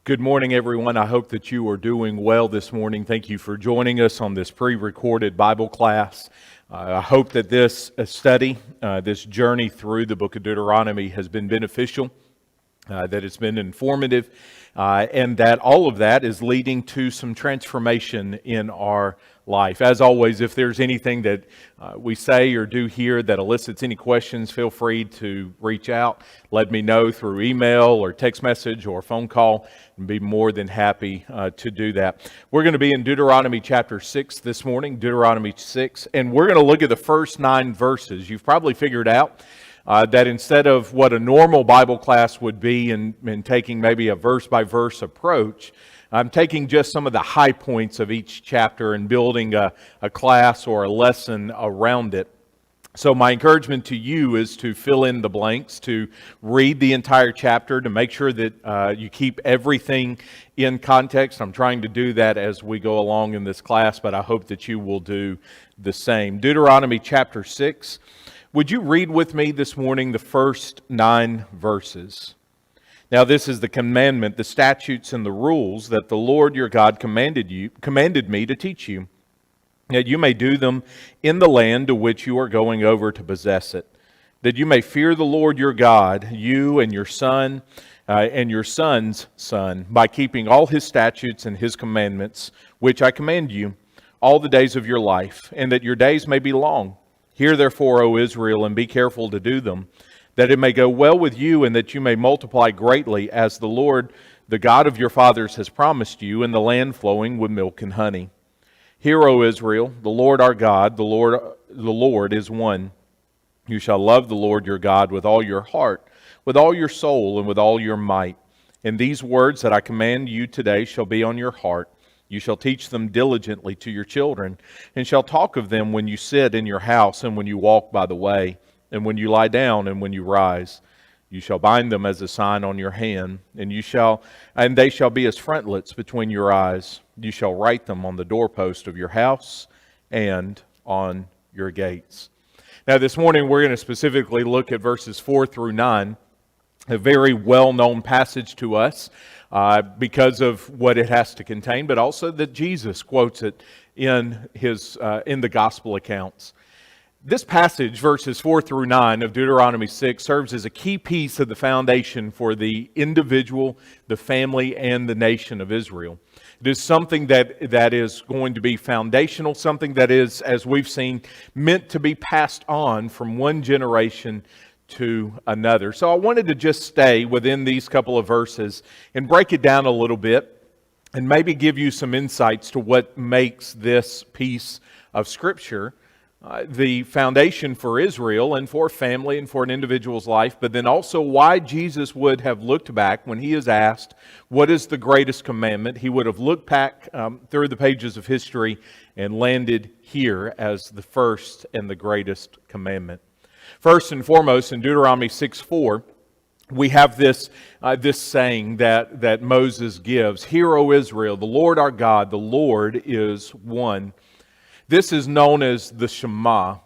Good morning, everyone. I hope that you are doing well this morning. Thank you for joining us on this pre-recorded Bible class. I hope that this study, this journey through the book of Deuteronomy has been beneficial, that it's been informative, and that all of that is leading to some transformation in our life. As always, if there's anything that we say or do here that elicits any questions, feel free to reach out. Let me know through email or text message or phone call, and be more than happy to do that. We're going to be in Deuteronomy chapter 6 this morning, Deuteronomy 6, and we're going to look at the first 9 verses. You've probably figured out that instead of what a normal Bible class would be in taking maybe a verse-by-verse approach, I'm taking just some of the high points of each chapter and building a class or a lesson around it. So my encouragement to you is to fill in the blanks, to read the entire chapter, to make sure that you keep everything in context. I'm trying to do that as we go along in this class, but I hope that you will do the same. Deuteronomy chapter 6. Would you read with me this morning the first 9 verses? Now this is the commandment, the statutes and the rules that the Lord your God commanded me to teach you, that you may do them in the land to which you are going over to possess it, that you may fear the Lord your God, you and your son and your son's son, by keeping all his statutes and his commandments, which I command you, all the days of your life, and that your days may be long. Hear therefore, O Israel, and be careful to do them, that it may go well with you, and that you may multiply greatly, as the Lord, the God of your fathers, has promised you, in the land flowing with milk and honey. Hear, O Israel, the Lord our God, the Lord is one. You shall love the Lord your God with all your heart, with all your soul, and with all your might. And these words that I command you today shall be on your heart. You shall teach them diligently to your children, and shall talk of them when you sit in your house, and when you walk by the way, and when you lie down, and when you rise. You shall bind them as a sign on your hand, and they shall be as frontlets between your eyes. You shall write them on the doorpost of your house and on your gates. Now this morning we're going to specifically look at verses 4 through 9, a very well-known passage to us because of what it has to contain, but also that Jesus quotes it in the gospel accounts. This passage, verses 4 through 9 of Deuteronomy 6, serves as a key piece of the foundation for the individual, the family, and the nation of Israel. It is something that is going to be foundational, something that is, as we've seen, meant to be passed on from one generation to another. So I wanted to just stay within these couple of verses and break it down a little bit and maybe give you some insights to what makes this piece of Scripture the foundation for Israel and for family and for an individual's life, but then also why Jesus would have looked back when he is asked, what is the greatest commandment? He would have looked back through the pages of history and landed here as the first and the greatest commandment. First and foremost, in Deuteronomy 6:4, we have this saying that Moses gives, Hear, O Israel, the Lord our God, the Lord is one. This is known as the Shema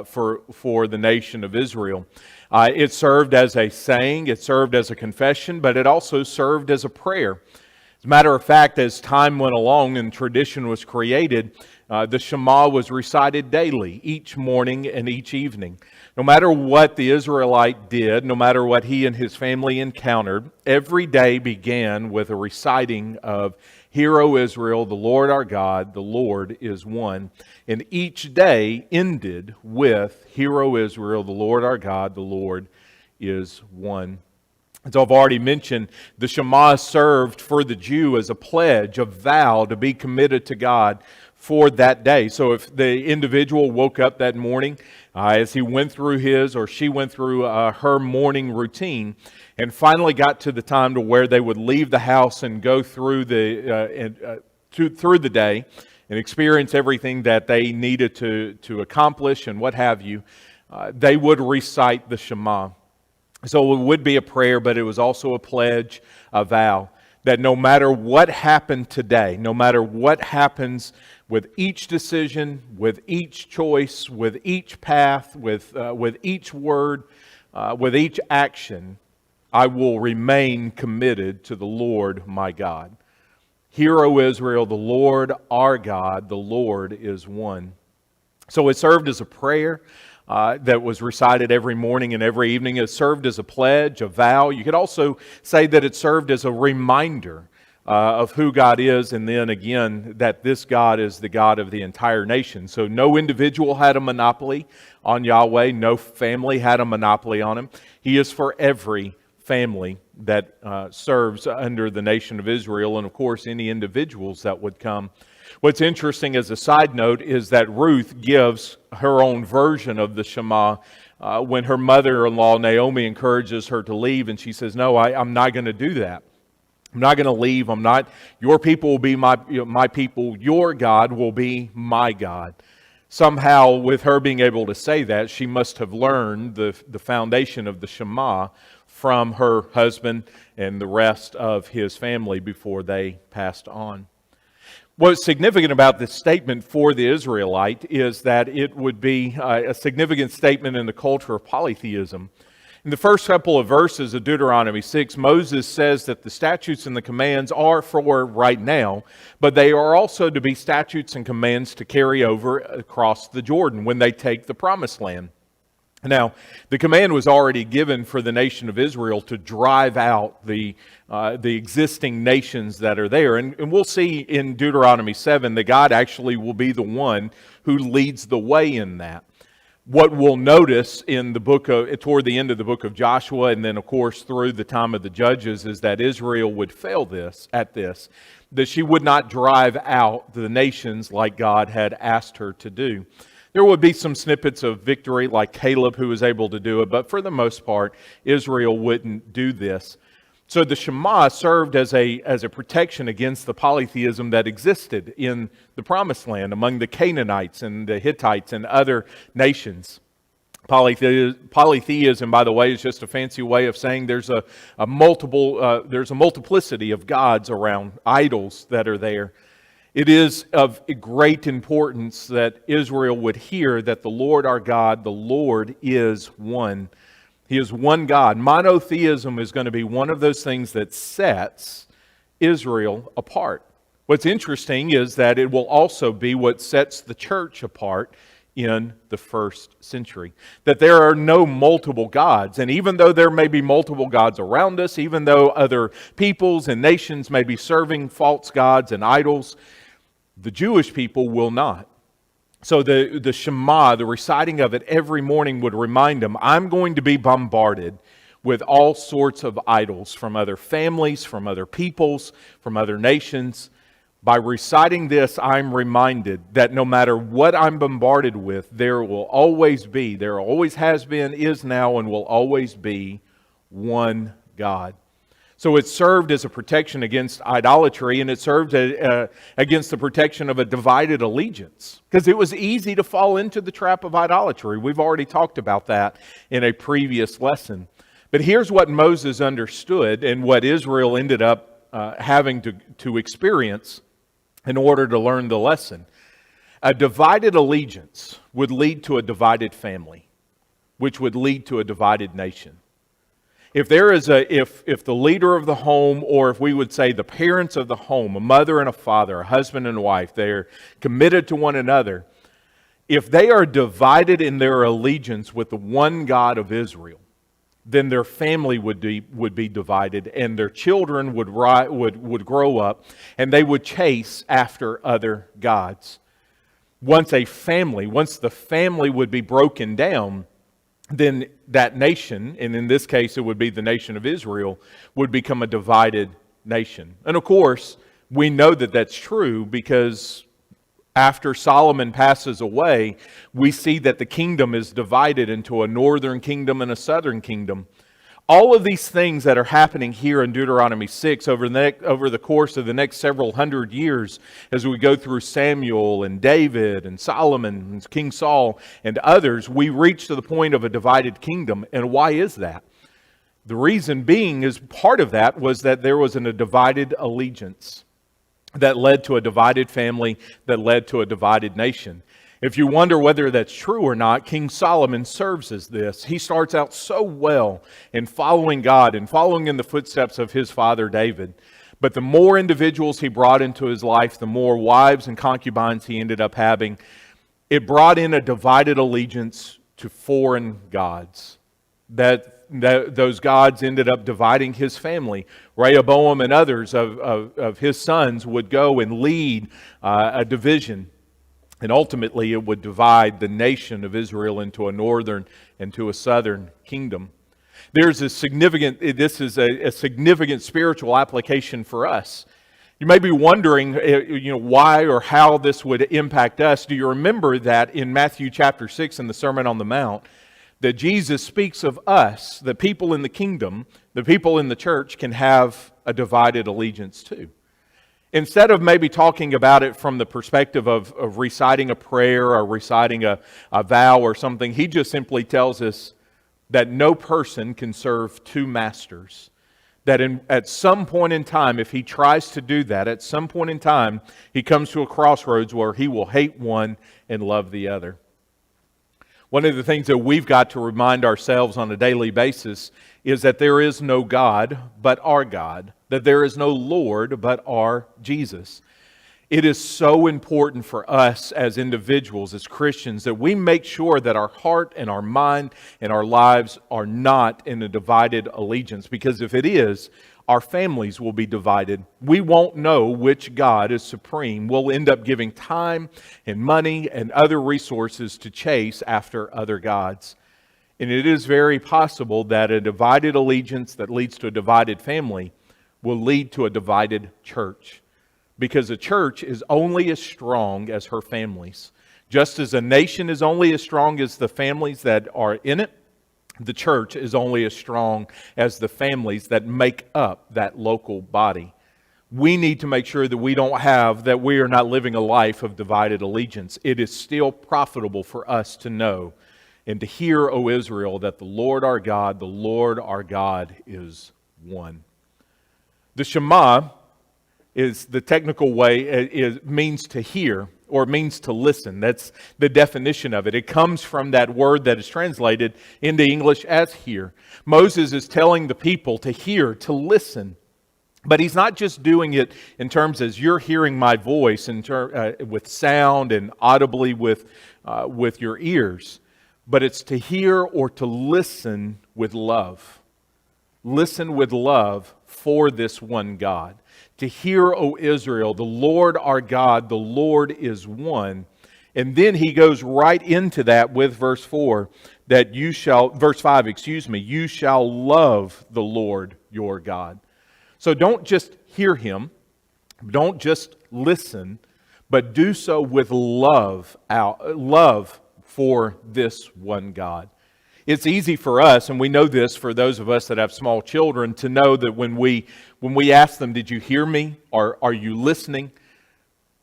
for the nation of Israel. It served as a saying, it served as a confession, but it also served as a prayer. As a matter of fact, as time went along and tradition was created, the Shema was recited daily, each morning and each evening. No matter what the Israelite did, no matter what he and his family encountered, every day began with a reciting of Hear, O Israel, the Lord our God, the Lord is one. And each day ended with Hear, O Israel, the Lord our God, the Lord is one. As I've already mentioned, the Shema served for the Jew as a pledge, a vow to be committed to God for that day. So if the individual woke up that morning, as he went through his or she went through her morning routine, and finally got to the time to where they would leave the house and go through through the day and experience everything that they needed to accomplish and what have you, they would recite the Shema. So it would be a prayer, but it was also a pledge, a vow, that no matter what happened today, no matter what happens with each decision, with each choice, with each path, with each word, with each action, I will remain committed to the Lord my God. Hear, O Israel, the Lord our God, the Lord is one. So it served as a prayer that was recited every morning and every evening. It served as a pledge, a vow. You could also say that it served as a reminder of who God is, and then again, that this God is the God of the entire nation. So no individual had a monopoly on Yahweh. No family had a monopoly on Him. He is for every family that serves under the nation of Israel, and of course, any individuals that would come. What's interesting as a side note is that Ruth gives her own version of the Shema when her mother-in-law Naomi encourages her to leave, and she says, "No, I'm not going to do that. I'm not going to leave. Your people will be my people. Your God will be my God." Somehow, with her being able to say that, she must have learned the foundation of the Shema from her husband and the rest of his family before they passed on. What's significant about this statement for the Israelite is that it would be a significant statement in the culture of polytheism. In the first couple of verses of Deuteronomy 6, Moses says that the statutes and the commands are for right now, but they are also to be statutes and commands to carry over across the Jordan when they take the promised land. Now, the command was already given for the nation of Israel to drive out the existing nations that are there. And we'll see in Deuteronomy 7 that God actually will be the one who leads the way in that. What we'll notice in the toward the end of the book of Joshua, and then of course through the time of the Judges, is that Israel would fail at this, that she would not drive out the nations like God had asked her to do. There would be some snippets of victory, like Caleb, who was able to do it, but for the most part, Israel wouldn't do this. So the Shema served as a protection against the polytheism that existed in the Promised Land among the Canaanites and the Hittites and other nations. Polytheism, by the way, is just a fancy way of saying there's a multiplicity of gods around, idols that are there. It is of great importance that Israel would hear that the Lord our God, the Lord, is one. He is one God. Monotheism is going to be one of those things that sets Israel apart. What's interesting is that it will also be what sets the church apart in the first century. That there are no multiple gods. And even though there may be multiple gods around us, even though other peoples and nations may be serving false gods and idols, the Jewish people will not. So the Shema, the reciting of it every morning would remind them, I'm going to be bombarded with all sorts of idols from other families, from other peoples, from other nations. By reciting this, I'm reminded that no matter what I'm bombarded with, there always has been, is now, and will always be one God. So it served as a protection against idolatry, and it served against the protection of a divided allegiance. Because it was easy to fall into the trap of idolatry. We've already talked about that in a previous lesson. But here's what Moses understood and what Israel ended up having to experience in order to learn the lesson. A divided allegiance would lead to a divided family, which would lead to a divided nation. If the leader of the home, or if we would say the parents of the home, a mother and a father, a husband and a wife, they're committed to one another, if they are divided in their allegiance with the one God of Israel, then their family would be divided, and their children would grow up, and they would chase after other gods. Once the family would be broken down, then that nation, and in this case it would be the nation of Israel, would become a divided nation. And of course, we know that that's true because after Solomon passes away, we see that the kingdom is divided into a northern kingdom and a southern kingdom. All of these things that are happening here in Deuteronomy 6 over the course of the next several hundred years as we go through Samuel and David and Solomon and King Saul and others, we reach to the point of a divided kingdom. And why is that? The reason being is part of that was that there was a divided allegiance that led to a divided family, that led to a divided nation. If you wonder whether that's true or not, King Solomon serves as this. He starts out so well in following God and following in the footsteps of his father David. But the more individuals he brought into his life, the more wives and concubines he ended up having. It brought in a divided allegiance to foreign gods. Those gods ended up dividing his family. Rehoboam and others of his sons would go and lead a division. And ultimately, it would divide the nation of Israel into a northern and to a southern kingdom. This is a significant spiritual application for us. You may be wondering, why or how this would impact us. Do you remember that in Matthew chapter 6 in the Sermon on the Mount, that Jesus speaks of us, the people in the kingdom, the people in the church, can have a divided allegiance too. Instead of maybe talking about it from the perspective of reciting a prayer or reciting a vow or something, he just simply tells us that no person can serve two masters. That at some point in time, if he tries to do that, at some point in time, he comes to a crossroads where he will hate one and love the other. One of the things that we've got to remind ourselves on a daily basis is that there is no God but our God, that there is no Lord but our Jesus. It is so important for us as individuals, as Christians, that we make sure that our heart and our mind and our lives are not in a divided allegiance. Because if it is, our families will be divided. We won't know which God is supreme. We'll end up giving time and money and other resources to chase after other gods. And it is very possible that a divided allegiance that leads to a divided family will lead to a divided church. Because a church is only as strong as her families. Just as a nation is only as strong as the families that are in it, the church is only as strong as the families that make up that local body. We need to make sure that we are not living a life of divided allegiance. It is still profitable for us to know and to hear, O Israel, that the Lord our God is one. The Shema is the technical way, it means to hear or means to listen. That's the definition of it. It comes from that word that is translated into English as hear. Moses is telling the people to hear, to listen. But he's not just doing it in terms as you're hearing my voice with sound and audibly with your ears. But it's to hear or to listen with love. Listen with love for this one God. To hear, O Israel, the Lord our God, the Lord is one. And then he goes right into that with verse 5, you shall love the Lord your God. So don't just hear him, don't just listen, but do so with love for this one God. It's easy for us, and we know this for those of us that have small children, to know that when we ask them, did you hear me? Or are you listening?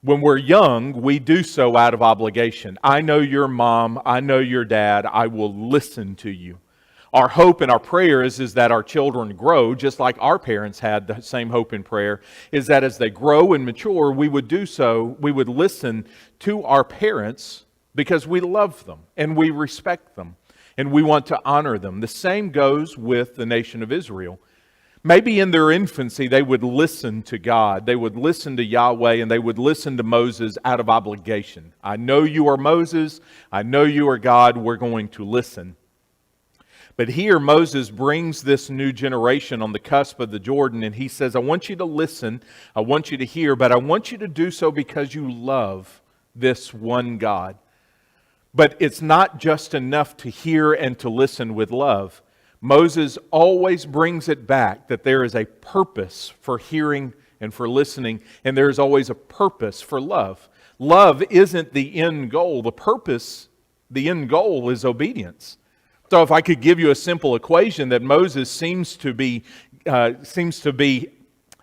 When we're young, we do so out of obligation. I know your mom, I know your dad, I will listen to you. Our hope and our prayer is that our children grow, just like our parents had the same hope and prayer, is that as they grow and mature, we would listen to our parents because we love them and we respect them. And we want to honor them. The same goes with the nation of Israel. Maybe in their infancy, they would listen to God. They would listen to Yahweh, and they would listen to Moses out of obligation. I know you are Moses. I know you are God. We're going to listen. But here, Moses brings this new generation on the cusp of the Jordan, and he says, I want you to listen. I want you to hear, but I want you to do so because you love this one God. But it's not just enough to hear and to listen with love. Moses always brings it back that there is a purpose for hearing and for listening, and there is always a purpose for love. Love isn't the end goal. The end goal is obedience. So if I could give you a simple equation that Moses seems to be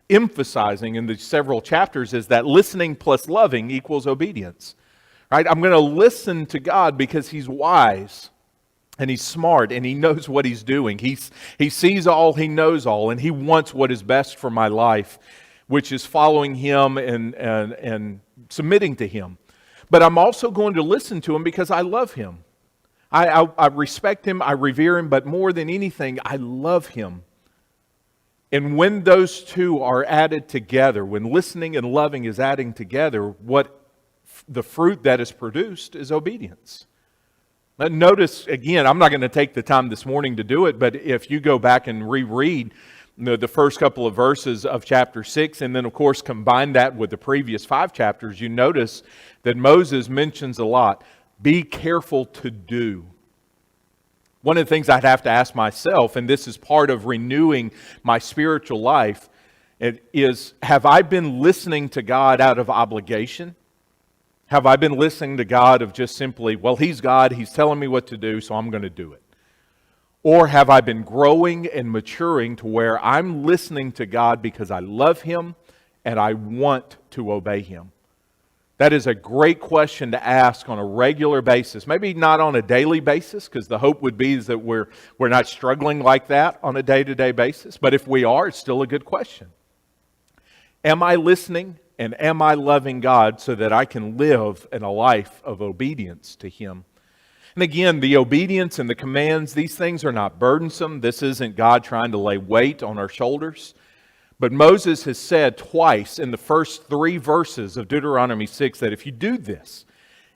emphasizing in the several chapters, is that listening plus loving equals obedience. Right? I'm going to listen to God because He's wise and He's smart and He knows what He's doing. He sees all, He knows all, and He wants what is best for my life, which is following Him and submitting to Him. But I'm also going to listen to him because I love him. I respect him, I revere him, but more than anything, I love him. And when those two are added together, when listening and loving is adding together, the fruit that is produced is obedience. Now, notice, again, I'm not going to take the time this morning to do it, but if you go back and reread the first couple of verses of chapter 6, and then, of course, combine that with the previous 5 chapters, you notice that Moses mentions a lot. Be careful to do. One of the things I'd have to ask myself, and this is part of renewing my spiritual life, is, have I been listening to God out of obligation? Have I been listening to God of just simply, well, He's God, He's telling me what to do, so I'm going to do it? Or have I been growing and maturing to where I'm listening to God because I love Him and I want to obey Him? That is a great question to ask on a regular basis. Maybe not on a daily basis, because the hope would be is that we're not struggling like that on a day-to-day basis. But if we are, it's still a good question. Am I listening and am I loving God so that I can live in a life of obedience to Him? And again, the obedience and the commands, these things are not burdensome. This isn't God trying to lay weight on our shoulders. But Moses has said twice in the first 3 verses of Deuteronomy 6 that if you do this,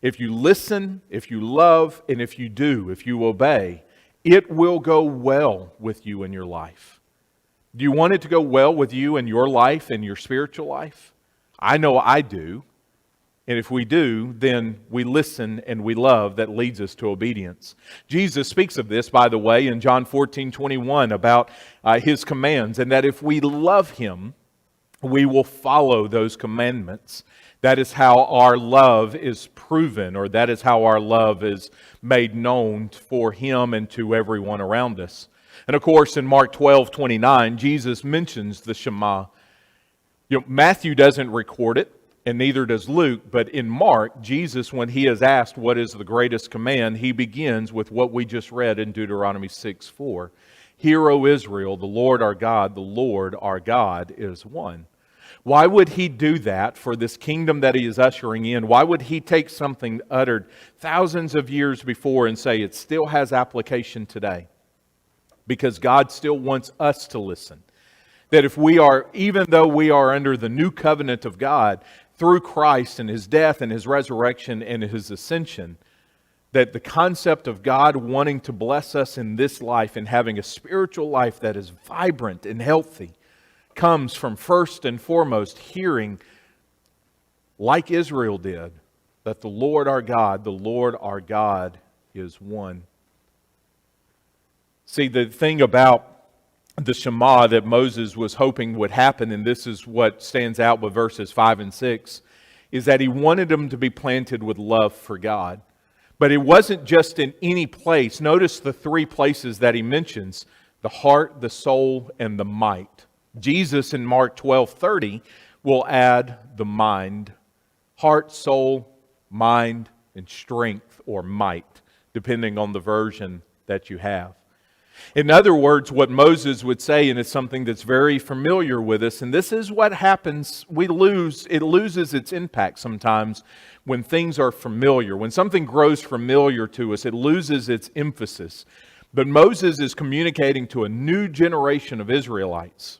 if you listen, if you love, and if you obey, it will go well with you in your life. Do you want it to go well with you in your life and your spiritual life? I know I do. And if we do, then we listen and we love. That leads us to obedience. Jesus speaks of this, by the way, in John 14:21 about His commands, and that if we love Him, we will follow those commandments. That is how our love is proven, or that is how our love is made known for Him and to everyone around us. And of course, in Mark 12:29, Jesus mentions the Shema. Matthew doesn't record it, and neither does Luke, but in Mark, Jesus, when He is asked what is the greatest command, He begins with what we just read in Deuteronomy 6:4. Hear, O Israel, the Lord our God is one. Why would He do that for this kingdom that He is ushering in? Why would He take something uttered thousands of years before and say it still has application today? Because God still wants us to listen. That if we are, even though we are under the new covenant of God, through Christ and His death and His resurrection and His ascension, that the concept of God wanting to bless us in this life and having a spiritual life that is vibrant and healthy comes from first and foremost hearing, like Israel did, that the Lord our God is one. See, the thing about the Shema that Moses was hoping would happen, and this is what stands out with verses 5 and 6, is that he wanted them to be planted with love for God. But it wasn't just in any place. Notice the 3 places that he mentions: the heart, the soul, and the might. Jesus in Mark 12:30 will add the mind. Heart, soul, mind, and strength or might, depending on the version that you have. In other words, what Moses would say, and it's something that's very familiar with us, and this is what happens, it loses its impact sometimes when things are familiar. When something grows familiar to us, it loses its emphasis. But Moses is communicating to a new generation of Israelites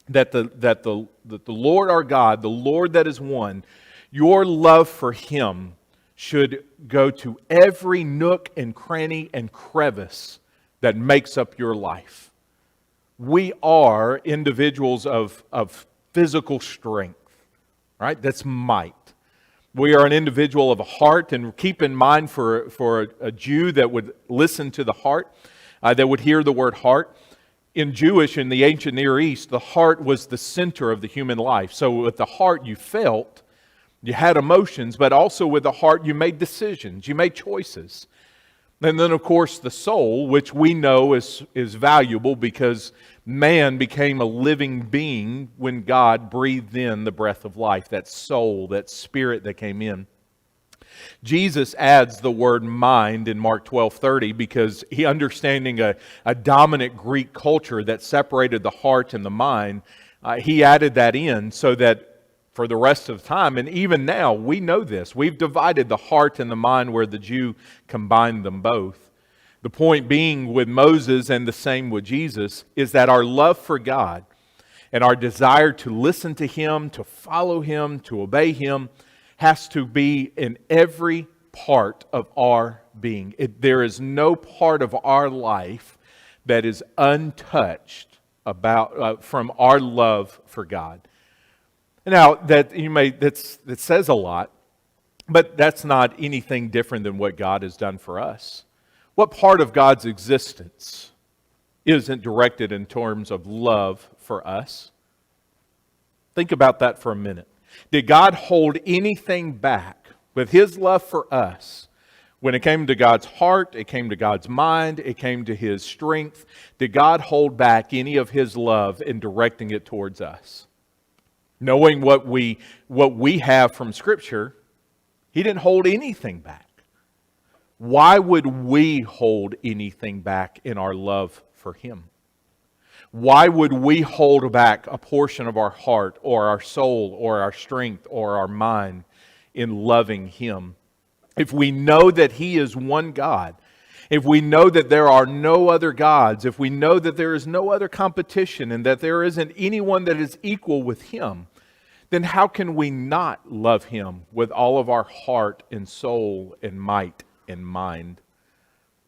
that the Lord our God, the Lord that is one, your love for Him should go to every nook and cranny and crevice that makes up your life. We are individuals of physical strength, right? That's might. We are an individual of a heart, and keep in mind for a Jew that would listen to the heart, that would hear the word heart. In the ancient Near East, the heart was the center of the human life. So with the heart you felt, you had emotions, but also with the heart you made decisions, you made choices. And then, of course, the soul, which we know is valuable because man became a living being when God breathed in the breath of life, that soul, that spirit that came in. Jesus adds the word mind in Mark 12:30 because he, understanding a dominant Greek culture that separated the heart and the mind, he added that in so that for the rest of time. And even now, we know this. We've divided the heart and the mind where the Jew combined them both. The point being with Moses and the same with Jesus is that our love for God and our desire to listen to Him, to follow Him, to obey Him has to be in every part of our being. There is no part of our life that is untouched from our love for God. Now, that says a lot, but that's not anything different than what God has done for us. What part of God's existence isn't directed in terms of love for us? Think about that for a minute. Did God hold anything back with His love for us? When it came to God's heart, it came to God's mind, it came to His strength. Did God hold back any of His love in directing it towards us? Knowing what we have from Scripture, He didn't hold anything back. Why would we hold anything back in our love for Him? Why would we hold back a portion of our heart or our soul or our strength or our mind in loving Him? If we know that He is one God, if we know that there are no other gods, if we know that there is no other competition and that there isn't anyone that is equal with Him, then how can we not love Him with all of our heart and soul and might and mind?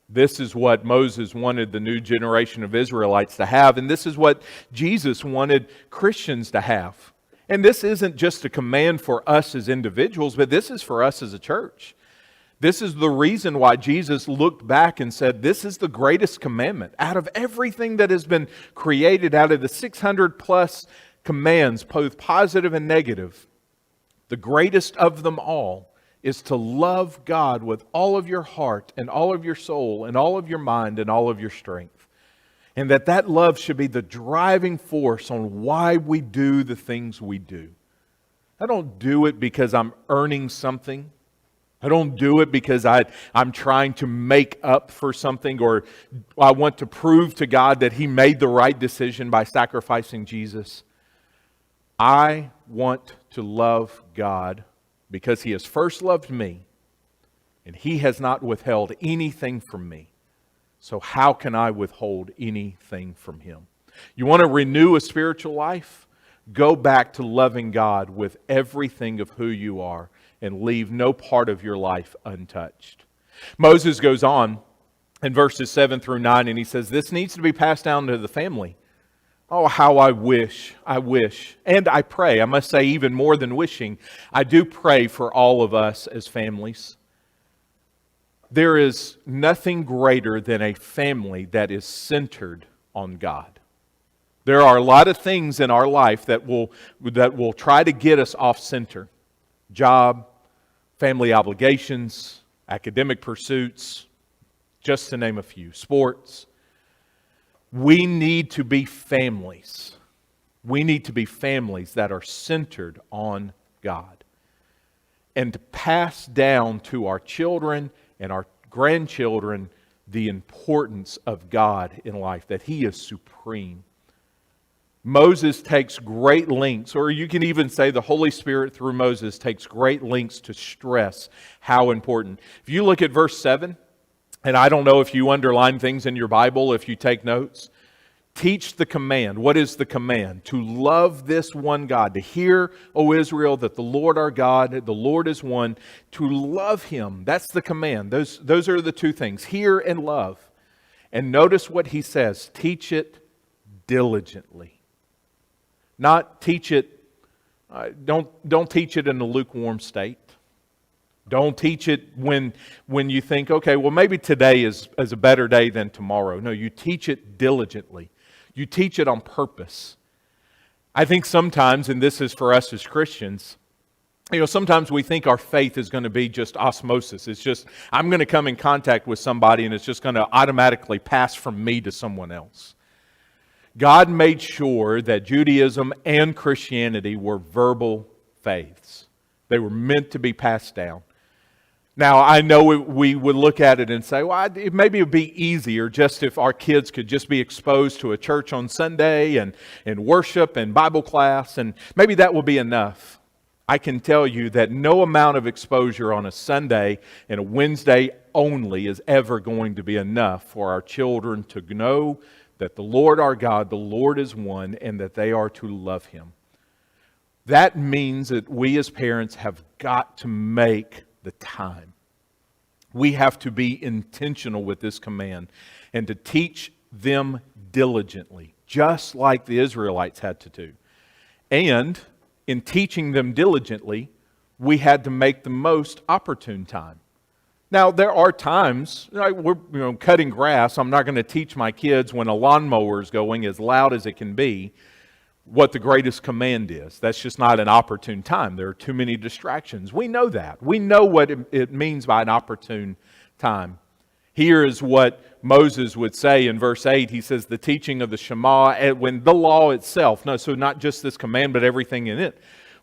This is what Moses wanted the new generation of Israelites to have, and this is what Jesus wanted Christians to have. And this isn't just a command for us as individuals, but this is for us as a church. This is the reason why Jesus looked back and said, this is the greatest commandment. Out of everything that has been created, out of the 600 plus commands, both positive and negative, the greatest of them all is to love God with all of your heart and all of your soul and all of your mind and all of your strength. And that love should be the driving force on why we do the things we do. I don't do it because I'm earning something. I don't do it because I'm trying to make up for something, or I want to prove to God that He made the right decision by sacrificing Jesus. I want to love God because He has first loved me and He has not withheld anything from me. So how can I withhold anything from Him? You want to renew a spiritual life? Go back to loving God with everything of who you are and leave no part of your life untouched. Moses goes on in verses 7 through 9 and he says, this needs to be passed down to the family. Oh, how I wish, and I pray, I must say even more than wishing, I do pray for all of us as families. There is nothing greater than a family that is centered on God. There are a lot of things in our life that will try to get us off center. Job, family obligations, academic pursuits, just to name a few, sports. We need to be families. We need to be families that are centered on God. And to pass down to our children and our grandchildren the importance of God in life, that He is supreme. Moses takes great lengths, or you can even say the Holy Spirit through Moses takes great lengths to stress how important. If you look at verse 7, and I don't know if you underline things in your Bible, if you take notes, teach the command. What is the command? To love this one God. To hear, O Israel, that the Lord our God, the Lord is one. To love Him. That's the command. Those are the two things. Hear and love. And notice what he says. Teach it diligently. Not teach it, don't teach it in a lukewarm state. Don't teach it when you think, okay, well maybe today is a better day than tomorrow. No, you teach it diligently. You teach it on purpose. I think sometimes, and this is for us as Christians, sometimes we think our faith is going to be just osmosis. It's just, I'm going to come in contact with somebody and it's just going to automatically pass from me to someone else. God made sure that Judaism and Christianity were verbal faiths. They were meant to be passed down. Now, I know we would look at it and say, well, maybe it would be easier just if our kids could just be exposed to a church on Sunday and worship and Bible class, and maybe that will be enough. I can tell you that no amount of exposure on a Sunday and a Wednesday only is ever going to be enough for our children to know that the Lord our God, the Lord is one, and that they are to love Him. That means that we as parents have got to make the time. We have to be intentional with this command and to teach them diligently, just like the Israelites had to do. And in teaching them diligently, we had to make the most opportune time. Now, there are times, we're cutting grass. I'm not going to teach my kids when a lawnmower is going as loud as it can be what the greatest command is. That's just not an opportune time. There are too many distractions. We know that. We know what it means by an opportune time. Here is what Moses would say in verse 8. He says, the teaching of the Shema, when the law itself, so not just this command, but everything in it,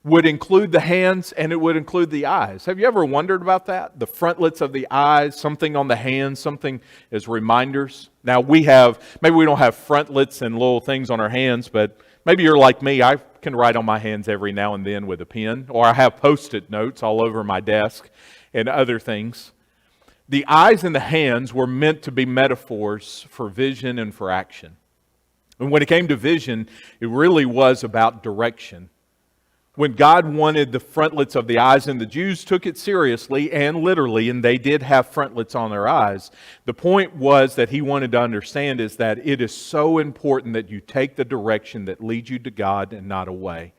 would include the hands and it would include the eyes. Have you ever wondered about that? The frontlets of the eyes, something on the hands, something as reminders. Now maybe we don't have frontlets and little things on our hands, but maybe you're like me. I can write on my hands every now and then with a pen, or I have Post-it notes all over my desk and other things. The eyes and the hands were meant to be metaphors for vision and for action. And when it came to vision, it really was about direction. When God wanted the frontlets of the eyes, and the Jews took it seriously and literally, and they did have frontlets on their eyes, the point was that He wanted to understand is that it is so important that you take the direction that leads you to God and not away.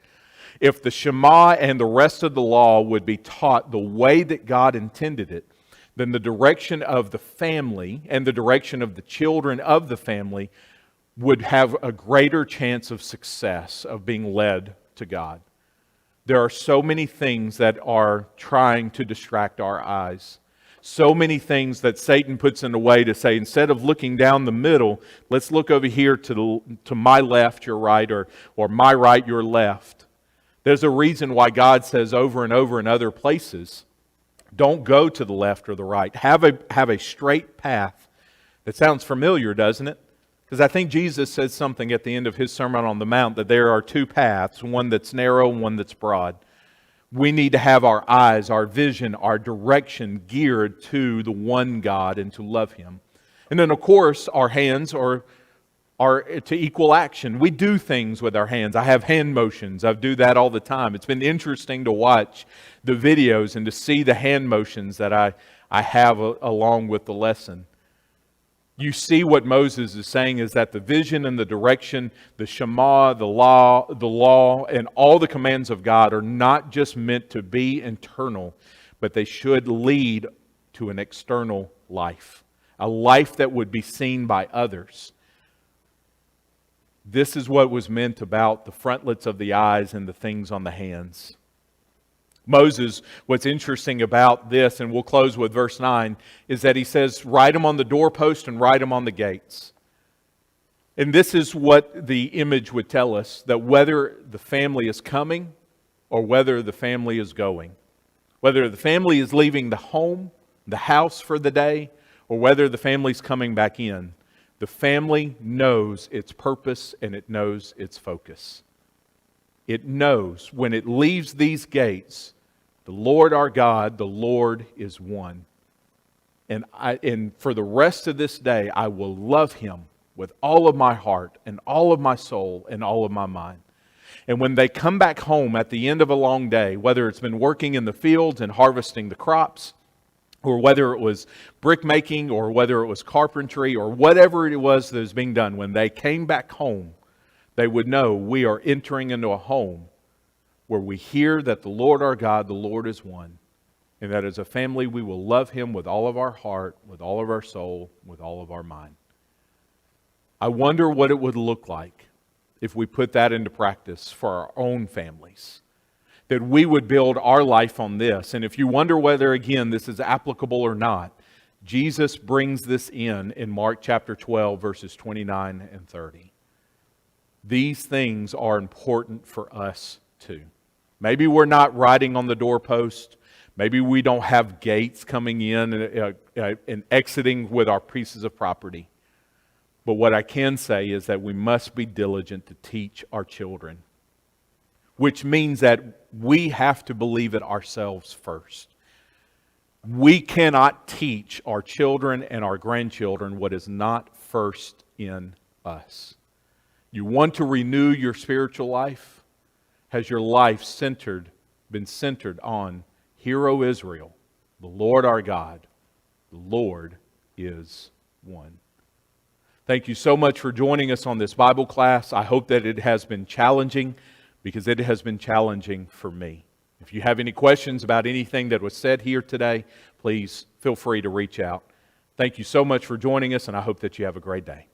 If the Shema and the rest of the law would be taught the way that God intended it, then the direction of the family and the direction of the children of the family would have a greater chance of success, of being led to God. There are so many things that are trying to distract our eyes. So many things that Satan puts in the way to say, instead of looking down the middle, let's look over here to my left, your right, or my right, your left. There's a reason why God says over and over in other places, don't go to the left or the right. Have a straight path. That sounds familiar, doesn't it? Because I think Jesus said something at the end of His Sermon on the Mount that there are two paths, one that's narrow and one that's broad. We need to have our eyes, our vision, our direction geared to the one God and to love Him. And then, of course, our hands are to equal action. We do things with our hands. I have hand motions. I do that all the time. It's been interesting to watch the videos and to see the hand motions that I have along with the lesson. You see what Moses is saying is that the vision and the direction, the Shema, the law, and all the commands of God are not just meant to be internal, but they should lead to an external life, a life that would be seen by others. This is what was meant about the frontlets of the eyes and the things on the hands. Moses, what's interesting about this, and we'll close with verse 9, is that he says, write them on the doorpost and write them on the gates. And this is what the image would tell us, that whether the family is coming or whether the family is going, whether the family is leaving the home, the house for the day, or whether the family's coming back in, the family knows its purpose and it knows its focus. It knows when it leaves these gates, the Lord our God, the Lord is one. And for the rest of this day, I will love Him with all of my heart and all of my soul and all of my mind. And when they come back home at the end of a long day, whether it's been working in the fields and harvesting the crops, or whether it was brick making, or whether it was carpentry, or whatever it was that was being done, when they came back home, they would know we are entering into a home where we hear that the Lord our God, the Lord is one, and that as a family we will love Him with all of our heart, with all of our soul, with all of our mind. I wonder what it would look like if we put that into practice for our own families, that we would build our life on this. And if you wonder whether, again, this is applicable or not, Jesus brings this in Mark chapter 12, verses 29 and 30. These things are important for us too. Maybe we're not writing on the doorpost. Maybe we don't have gates coming in and exiting with our pieces of property. But what I can say is that we must be diligent to teach our children. Which means that we have to believe it ourselves first. We cannot teach our children and our grandchildren what is not first in us. You want to renew your spiritual life? Has your life been centered on Hear, O Israel, the Lord our God, the Lord is one. Thank you so much for joining us on this Bible class. I hope that it has been challenging, because it has been challenging for me. If you have any questions about anything that was said here today, please feel free to reach out. Thank you so much for joining us, and I hope that you have a great day.